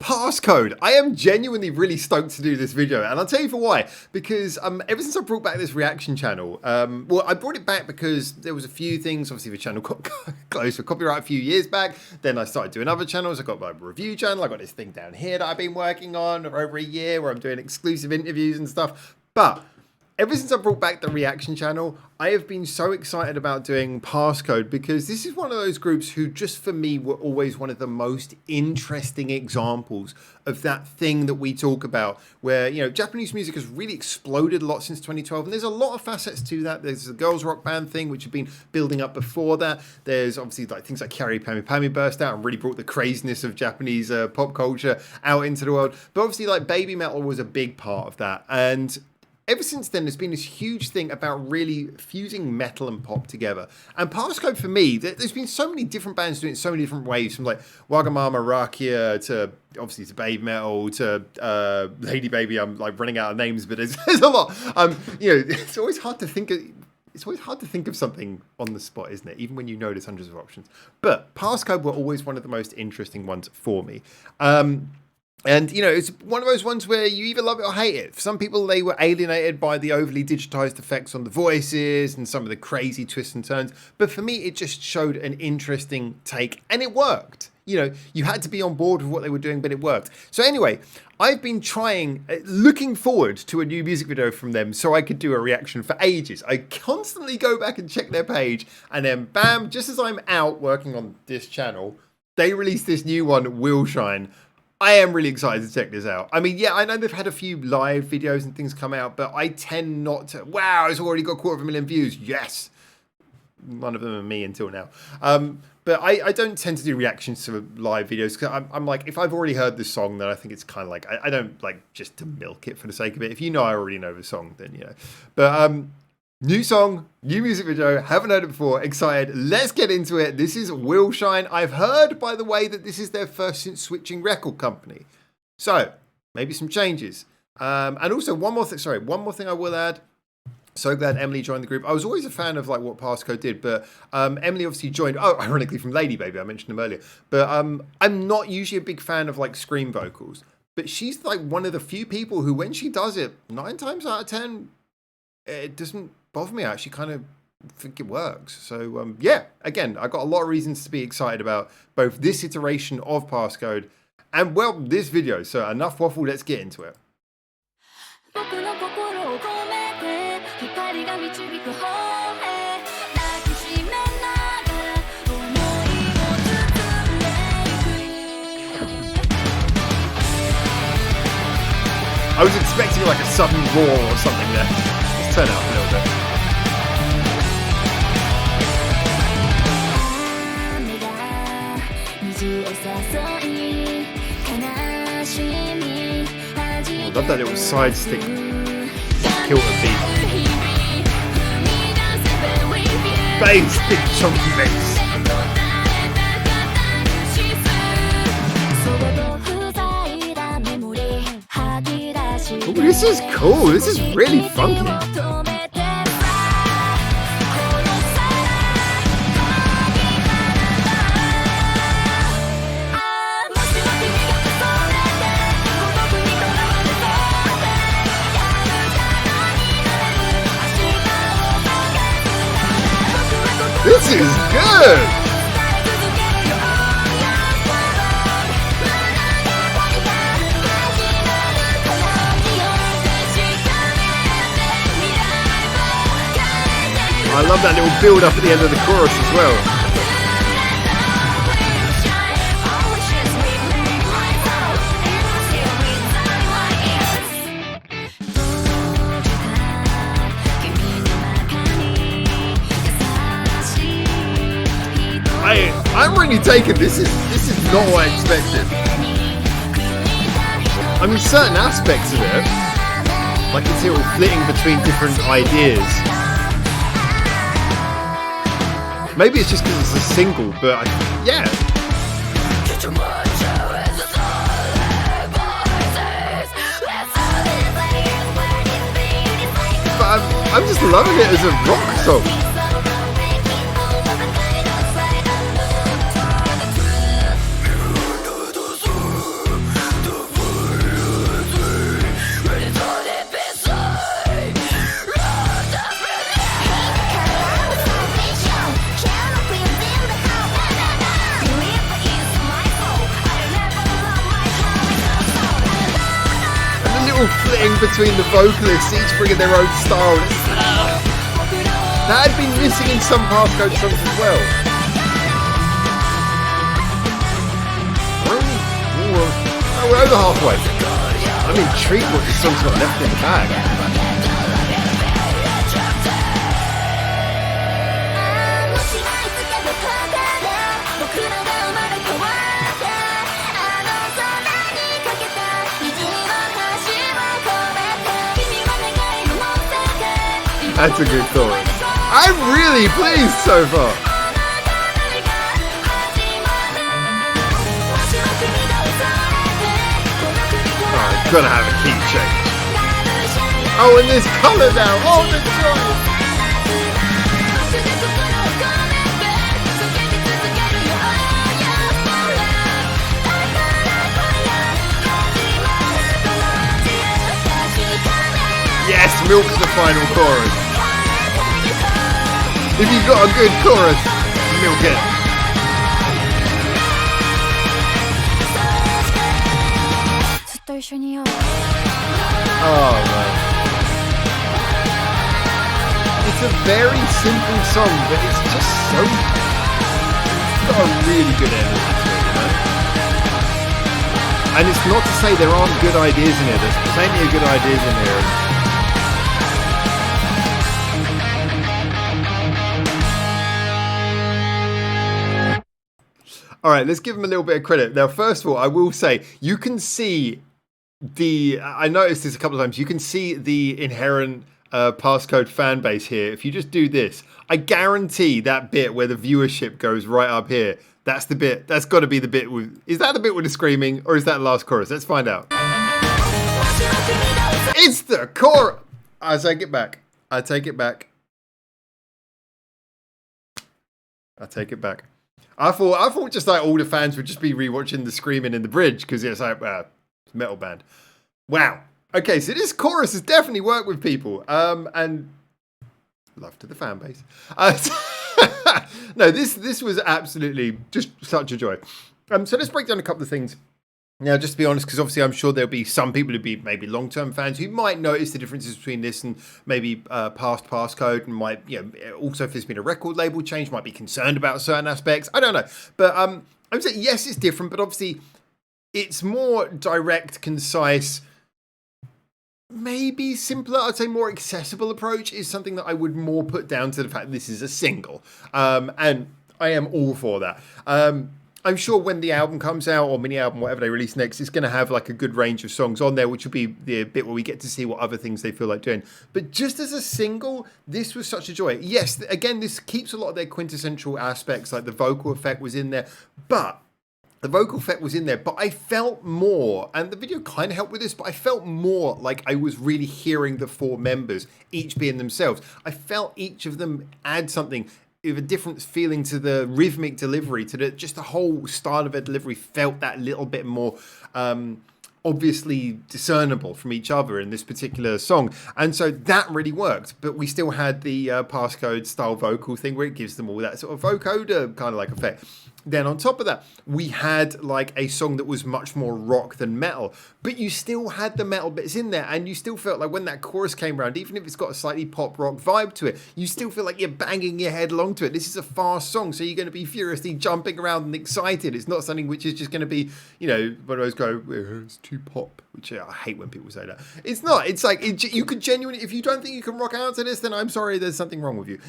PassCode. I am genuinely really stoked to do this video, and I'll tell you for why. Because ever since I brought back this reaction channel, well, I brought it back because there was a few things. Obviously, the channel got closed for copyright a few years back. Then I started doing other channels. I got my review channel. I got this thing down here that I've been working on for over a year, where I'm doing exclusive interviews and stuff. But ever since I brought back the reaction channel, I have been so excited about doing PassCode because this is one of those groups who just for me were always one of the most interesting examples of that thing that we talk about where, you know, Japanese music has really exploded a lot since 2012, and there's a lot of facets to that. There's the girls rock band thing, which had been building up before that. There's obviously like things like Kyary Pami Pami burst out and really brought the craziness of Japanese pop culture out into the world. But obviously like baby metal was a big part of that, and ever since then, there's been this huge thing about really fusing metal and pop together. And PassCode for me, there's been so many different bands doing it so many different ways, from like Wagamama Rakia to obviously to baby metal to Lady Baby. I'm like running out of names, but there's a lot. You know, it's always hard to think of. It's always hard to think of something on the spot, isn't it? Even when you know there's hundreds of options. But PassCode were always one of the most interesting ones for me. And, you know, it's one of those ones where you either love it or hate it. For some people, they were alienated by the overly digitized effects on the voices and some of the crazy twists and turns. But for me, it just showed an interesting take, and it worked. You know, you had to be on board with what they were doing, but it worked. So anyway, I've been looking forward to a new music video from them so I could do a reaction for ages. I constantly go back and check their page, and then bam, just as I'm out working on this channel, they released this new one, WILLSHINE. I am really excited to check this out. I mean, yeah, I know they've had a few live videos and things come out, but I tend not to. Wow, it's already got 250,000 views. Yes. None of them are me until now. But I don't tend to do reactions to live videos because I'm like, if I've already heard this song, then I think it's kind of like, I don't like just to milk it for the sake of it. If you know I already know the song, then, you know. But new song, new music video, haven't heard it before, excited. Let's get into it. This is WILLSHINE. I've heard, by the way, that this is their first since switching record company. So, maybe some changes. And also, one more thing I will add. So glad Emily joined the group. I was always a fan of like what PassCode did, but Emily obviously joined, ironically from Lady Baby, I mentioned them earlier. But I'm not usually a big fan of like scream vocals. But she's like one of the few people who, when she does it, 9 times out of 10, it doesn't bother me. I actually kind of think it works. So yeah, again, I got a lot of reasons to be excited about both this iteration of PassCode and, well, this video. So enough waffle, let's get into it. I was expecting like a sudden roar or something there. Let's turn it up a little bit. I love that little side stick kilter beat. Bass, big chunky bass. Ooh, this is cool. This is really funky. This is good. I love that little build up at the end of the chorus as well. I'm really taken. This is not what I expected. I mean, certain aspects of it, like it's all flitting between different ideas. Maybe it's just because it's a single, but yeah. But I'm just loving it as a rock song. little flitting between the vocalists, each bringing their own style. That had been missing in some PassCode songs as well. Oh, we're over halfway. I'm intrigued what this song's got left in the bag. That's a good chorus. I'm really pleased so far. Oh, it's gonna have a key change. Oh, and there's colour now. Oh, the joy. Yes, milk's the final chorus. If you've got a good chorus, milk it. Oh man. It's a very simple song, but it's just so... It's got a really good energy to it, you know? And it's not to say there aren't good ideas in here. There's plenty of good ideas in here. All right, let's give him a little bit of credit. Now, first of all, I will say, you can see I noticed this a couple of times, you can see the inherent PassCode fan base here. If you just do this, I guarantee that bit where the viewership goes right up here, that's the bit, that's got to be the bit with, is that the bit with the screaming, or is that the last chorus? Let's find out. It's the chorus! I take it back. I take it back. I take it back. I thought just like all the fans would just be rewatching the screaming in the bridge because it's like metal band. Wow. Okay, so this chorus has definitely worked with people. And love to the fan base. No, this was absolutely just such a joy. So let's break down a couple of things. Now, just to be honest, because obviously I'm sure there'll be some people who'd be maybe long-term fans who might notice the differences between this and maybe past PassCode, and might, also if there's been a record label change, might be concerned about certain aspects. I don't know. But I'm saying, yes, it's different, but obviously it's more direct, concise, maybe simpler, I'd say more accessible approach is something that I would more put down to the fact that this is a single. And I am all for that. I'm sure when the album comes out, or mini album, whatever they release next, it's going to have like a good range of songs on there, which will be the bit where we get to see what other things they feel like doing. But just as a single, this was such a joy. Yes, again, this keeps a lot of their quintessential aspects, like the vocal effect was in there, but I felt more, and the video kind of helped with this, but I felt more like I was really hearing the four members, each being themselves. I felt each of them add something with a different feeling to the rhythmic delivery, to just the whole style of their delivery felt that little bit more obviously discernible from each other in this particular song. And so that really worked. But we still had the PassCode style vocal thing where it gives them all that sort of vocoder kind of like effect. Then on top of that, we had like a song that was much more rock than metal, but you still had the metal bits in there, and you still felt like when that chorus came around, even if it's got a slightly pop rock vibe to it, you still feel like you're banging your head along to it. This is a fast song, so you're going to be furiously jumping around and excited. It's not something which is just going to be, one of those go, it's too pop, which I hate when people say that. It's not. It's like, you could genuinely, if you don't think you can rock out to this, then I'm sorry, there's something wrong with you.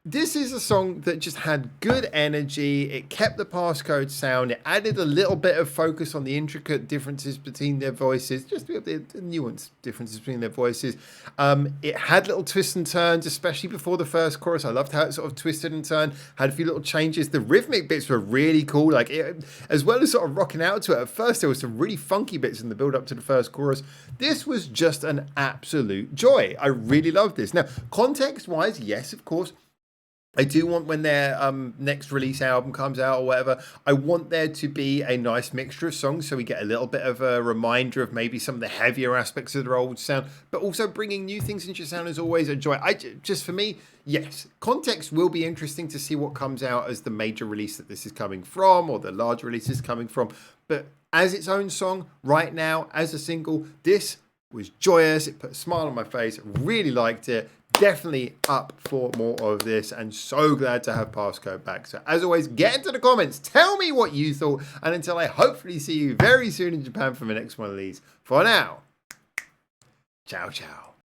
This is a song that just had good energy. It kept the PassCode sound. It added a little bit of focus on the intricate differences between their voices, just the nuanced differences between their voices. It had little twists and turns, especially before the first chorus. I loved how it sort of twisted and turned, had a few little changes. The rhythmic bits were really cool. Like as well as sort of rocking out to it, at first there was some really funky bits in the build up to the first chorus. This was just an absolute joy. I really loved this. Now, context-wise, yes, of course, I do want when their next release album comes out or whatever, I want there to be a nice mixture of songs so we get a little bit of a reminder of maybe some of the heavier aspects of their old sound, but also bringing new things into your sound is always a joy. Just for me, yes, context will be interesting to see what comes out as the major release that this is coming from, or the large release is coming from, but as its own song right now, as a single, this was joyous. It put a smile on my face. Really liked it. Definitely up for more of this, and so glad to have PassCode back. So as always, get into the comments. Tell me what you thought. And until I hopefully see you very soon in Japan for the next one of these. For now, ciao, ciao.